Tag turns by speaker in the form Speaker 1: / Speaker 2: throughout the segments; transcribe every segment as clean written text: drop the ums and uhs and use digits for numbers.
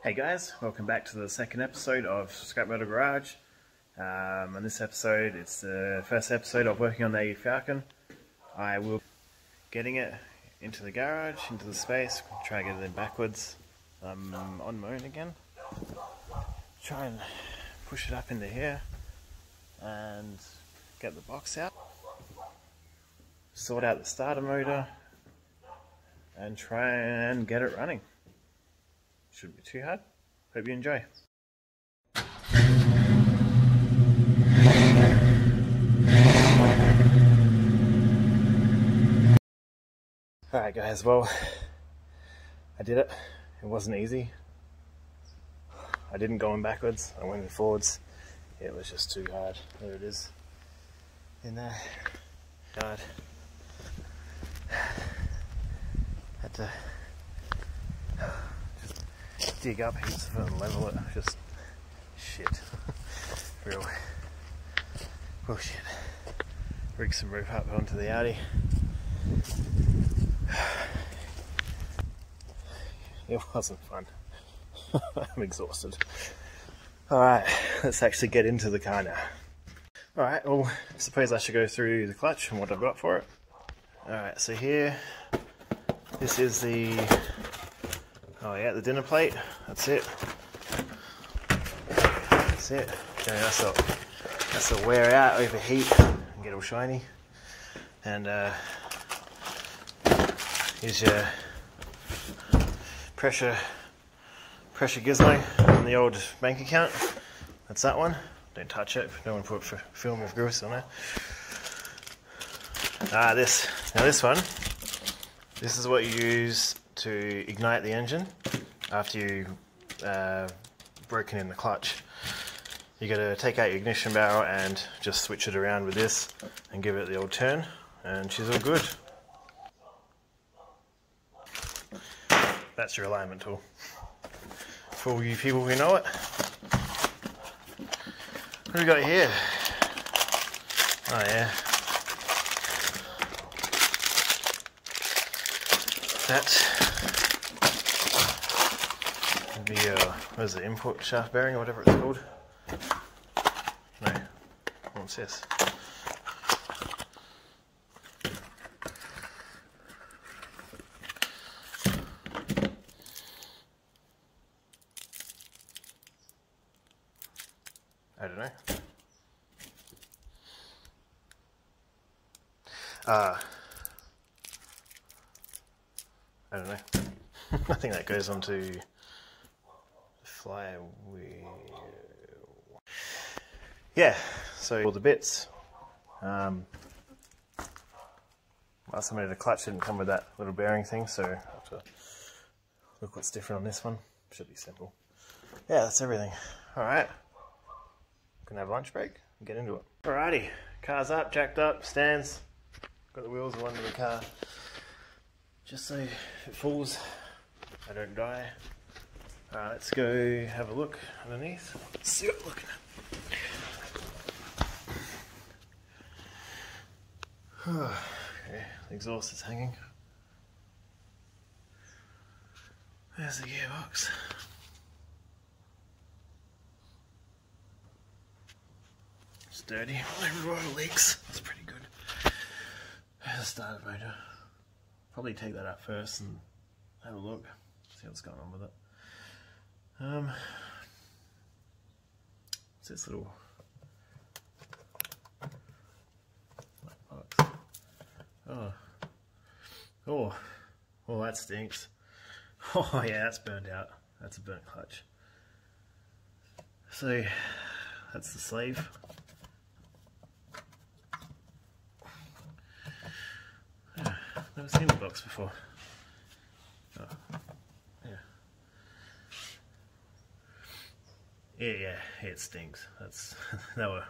Speaker 1: Hey guys, welcome back to the second episode of Scrap Metal Garage. On this episode, it's the first episode of working on the Falcon. I will be getting it into the garage, into the space, try and get it in backwards. I'm on my own again. Try and push it up into here and get the box out. Sort out the starter motor and try and get it running. Shouldn't be too hard. Hope you enjoy. Alright guys, well, I did it. It wasn't easy. I didn't go in backwards, I went in forwards. It was just too hard. There it is. In there. God. Had to just dig up heaps of it and level it. Just shit. Real bullshit. Rig some roof up onto the Audi. It wasn't fun. I'm exhausted. Alright, let's actually get into the car now. Alright, well, I suppose I should go through the clutch and what I've got for it. Alright, so here, this is the, the dinner plate. That's it. That's it. Okay, that's a wear out, overheat, and get all shiny. And here's your pressure gizmo on the old bank account. That's that one. Don't touch it. Don't want to put film of grease on it. This one. This is what you use to ignite the engine after you broken in the clutch. You got to take out your ignition barrel and just switch it around with this and give it the old turn, and she's all good. That's your alignment tool. For all you people who know it. What do we got here? Oh yeah. That would be what is it, import shaft bearing or whatever it's called? No. What's this? I don't know. I don't know. I think that goes on to the flywheel. Yeah, so all the bits. Last time I did a clutch didn't come with that little bearing thing, so I'll have to look what's different on this one. Should be simple. Yeah, that's everything. Alright. Gonna have a lunch break and get into it. Alrighty, car's up, jacked up, stands. Got the wheels under the car. Just so if it falls, I don't die. Alright, let's go have a look underneath. Let's see what we're looking at. Okay, the exhaust is hanging. There's the gearbox. It's dirty, everywhere leaks. That's pretty good. There's the starter motor. Probably take that out first and have a look, see what's going on with it. What's this little box? Oh, that stinks. Oh yeah, that's burned out. That's a burnt clutch. So that's the sleeve. Never seen the box before. Oh, yeah, it stinks. That's they were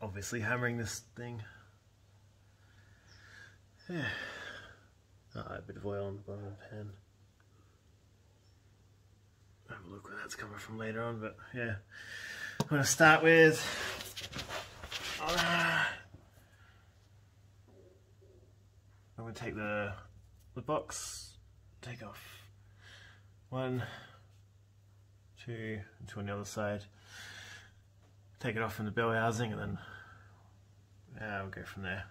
Speaker 1: obviously hammering this thing. Yeah. A bit of oil on the bottom of the pan. Have a look where that's coming from later on, but yeah. I'm going to start with I'm going to take the box, take off one two on the other side. Take it off from the bell housing and then we'll go from there.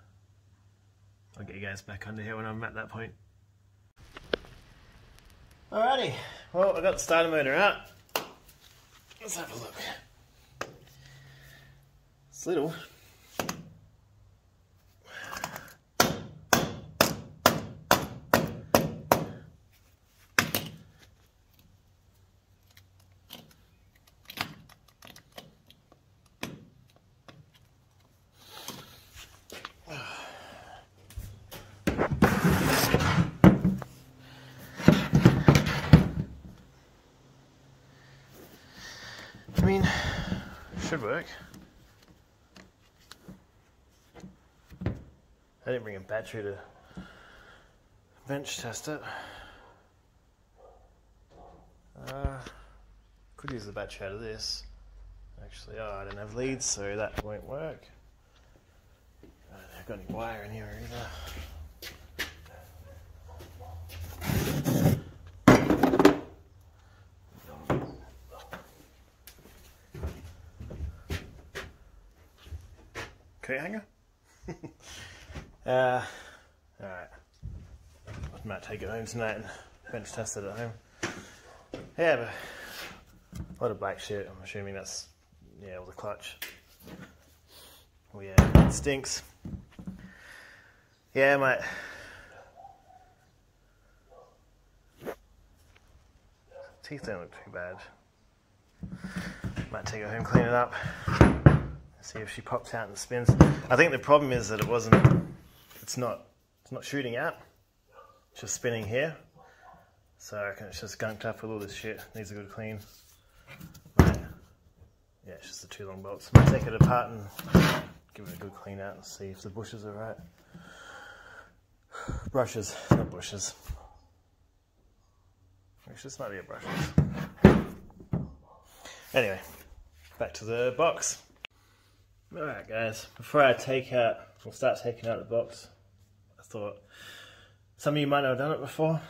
Speaker 1: I'll get you guys back under here when I'm at that point. Alrighty, well I got the starter motor out. Let's have a look. It's little. I mean, should work. I didn't bring a battery to bench test it. Could use the battery out of this. Actually, I don't have leads, so that won't work. I don't have got any wire in here either. Hanger. Alright. I might take it home tonight and bench test it at home. Yeah, but a lot of black shit. I'm assuming that's, yeah, all the clutch. Oh yeah, it stinks. Yeah, mate. Teeth don't look too bad. Might take it home, clean it up. See if she pops out and spins. I think the problem is that it's not shooting out. It's just spinning here. So I reckon it's just gunked up with all this shit. Needs a good clean. Right. Yeah, it's just the two long bolts. I'm gonna take it apart and give it a good clean out and see if the bushes are right. Brushes, not bushes. Actually, this might be a brushes. Anyway, back to the box. Alright guys, before I start taking out the box, I thought some of you might not have done it before,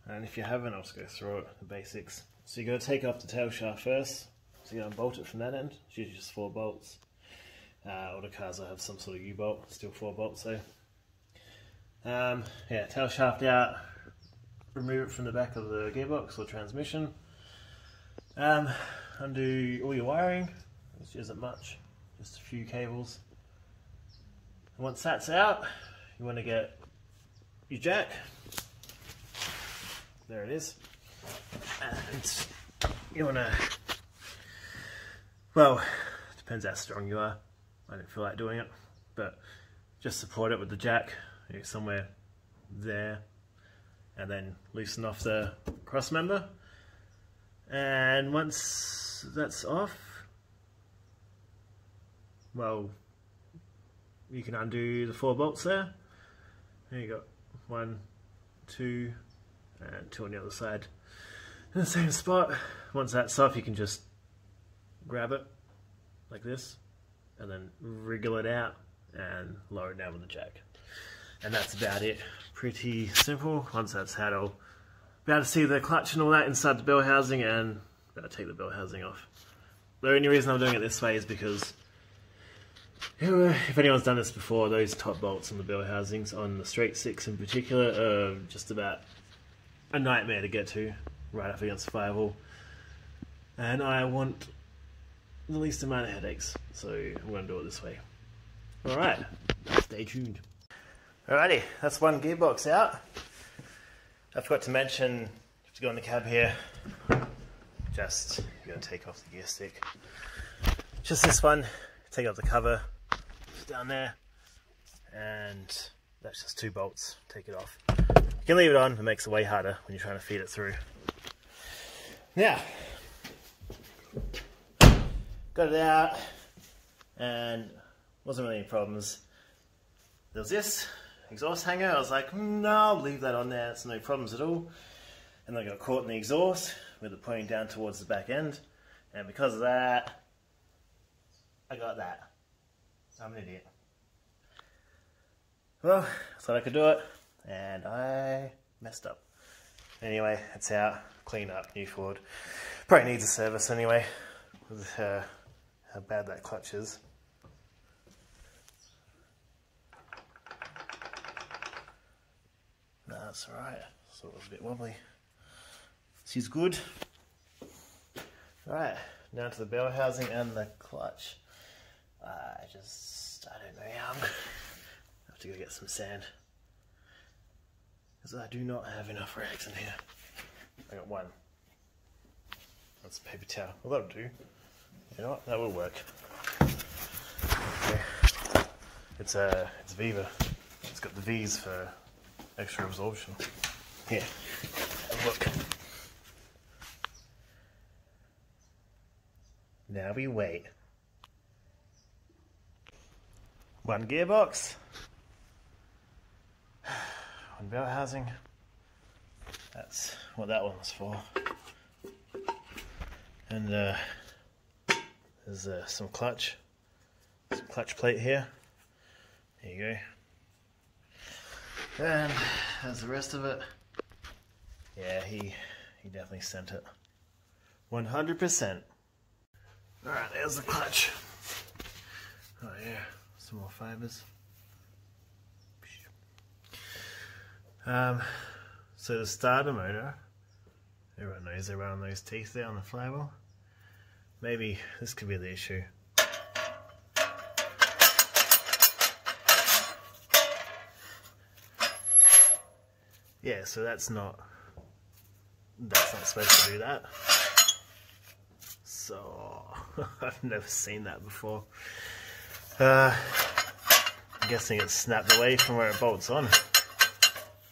Speaker 1: and if you haven't, I'll just go through it, the basics. So you're going to take off the tail shaft first, so you're going to unbolt it from that end. It's usually just 4 bolts. All the cars will have some sort of U-bolt, still 4 bolts though. Yeah, tail shaft out, remove it from the back of the gearbox or transmission. Undo all your wiring, which isn't much. Just a few cables. And once that's out, you want to get your jack. There it is. And you want to, well, depends how strong you are. I don't feel like doing it, but just support it with the jack, somewhere there, and then loosen off the cross member. And once that's off, well, you can undo the 4 bolts there. There you go, 1, 2, and 2 on the other side in the same spot. Once that's off, you can just grab it like this and then wriggle it out and lower it down with the jack. And that's about it. Pretty simple. Once that's out, I'll be able to see the clutch and all that inside the bell housing, and I'll take the bell housing off. The only reason I'm doing it this way is because if anyone's done this before, those top bolts on the bell housings, on the straight 6 in particular, are just about a nightmare to get to, right up against the firewall. And I want the least amount of headaches, so I'm going to do it this way. Alright, stay tuned. Alrighty, that's one gearbox out. I forgot to mention, to go in the cab here, just, you're going to take off the gear stick. Just this one, take off the cover, down there, and that's just 2 bolts, take it off. You can leave it on, it makes it way harder when you're trying to feed it through. Now, got it out, and wasn't really any problems. There was this exhaust hanger, I was like, no, I'll leave that on there, it's no problems at all. And then I got caught in the exhaust, with it pointing down towards the back end, and because of that, I got that. I'm an idiot. Well, I thought I could do it, and I messed up. Anyway, it's out, clean up, new Ford. Probably needs a service anyway, with how bad that clutch is. No, that's alright. So it was a bit wobbly. She's good. Alright, now to the bell housing and the clutch. I don't know how. I have to go get some sand. Because I do not have enough rags in here. I got one. That's a paper towel. Well, that'll do. You know what? That will work. Okay. It's Viva. It's got the V's for extra absorption. Here. Look. Now we wait. One gearbox. One belt housing. That's what that one's for. And there's some clutch plate here. There you go. And there's the rest of it. Yeah, he definitely sent it. 100%. Alright, there's the clutch. Oh yeah, some more fibers. So the starter motor, everyone knows they're running those teeth there on the flywheel. Maybe this could be the issue. Yeah, so that's not supposed to do that. So I've never seen that before. I'm guessing it's snapped away from where it bolts on.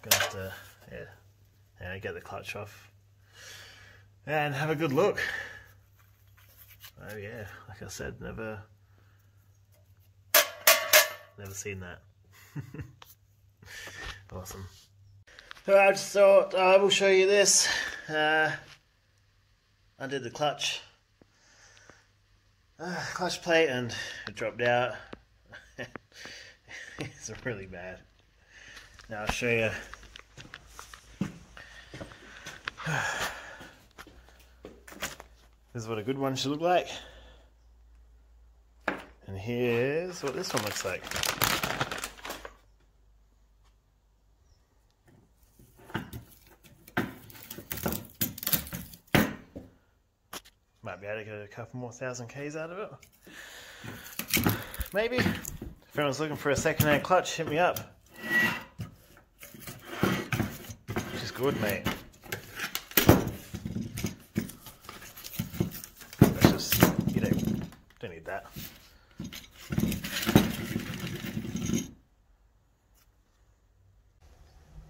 Speaker 1: Gonna have to, yeah, get the clutch off and have a good look. Oh yeah, like I said, never seen that. Awesome. So I just thought I will show you this. Undid the clutch plate and it dropped out. It's really bad. Now I'll show you. This is what a good one should look like. And here's what this one looks like. Might be able to get a couple more thousand Ks out of it. Maybe. If anyone's looking for a second-hand clutch, hit me up. Which is good, mate. That's just, you don't need that.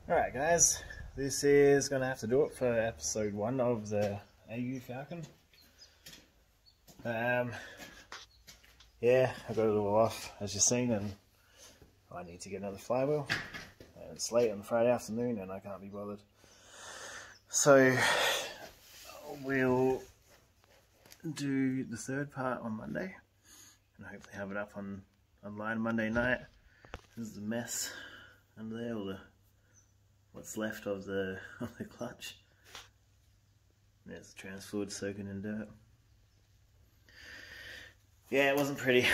Speaker 1: Alright guys, this is going to have to do it for episode 1 of the AU Falcon. Yeah, I got it all off as you've seen, and I need to get another flywheel. And it's late on Friday afternoon and I can't be bothered. So we'll do the third part on Monday and hopefully have it up online Monday night. This is the mess under there, all what's left of the clutch. There's the trans fluid soaking in dirt. Yeah, it wasn't pretty.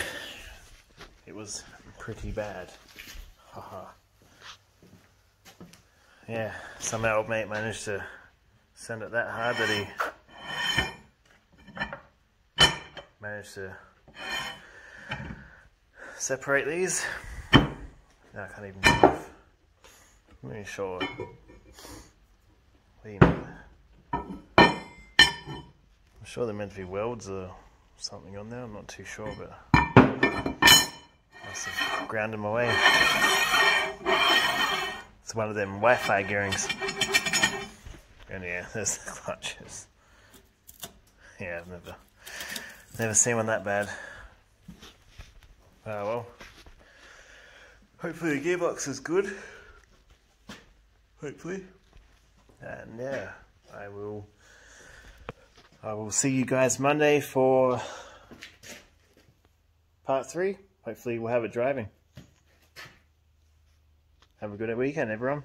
Speaker 1: It was pretty bad. Haha. Yeah, somehow old mate managed to send it that hard that he managed to separate these. Now I can't even get off. I'm not really sure. What do you mean? I'm sure they're meant to be welds or something on there, I'm not too sure, but must have ground them away. It's one of them Wi-Fi gearings. And yeah, there's the clutches. Yeah, I've never seen one that bad. Oh well. Hopefully the gearbox is good. Hopefully. And yeah, I will see you guys Monday for part 3. Hopefully we'll have it driving. Have a good weekend, everyone.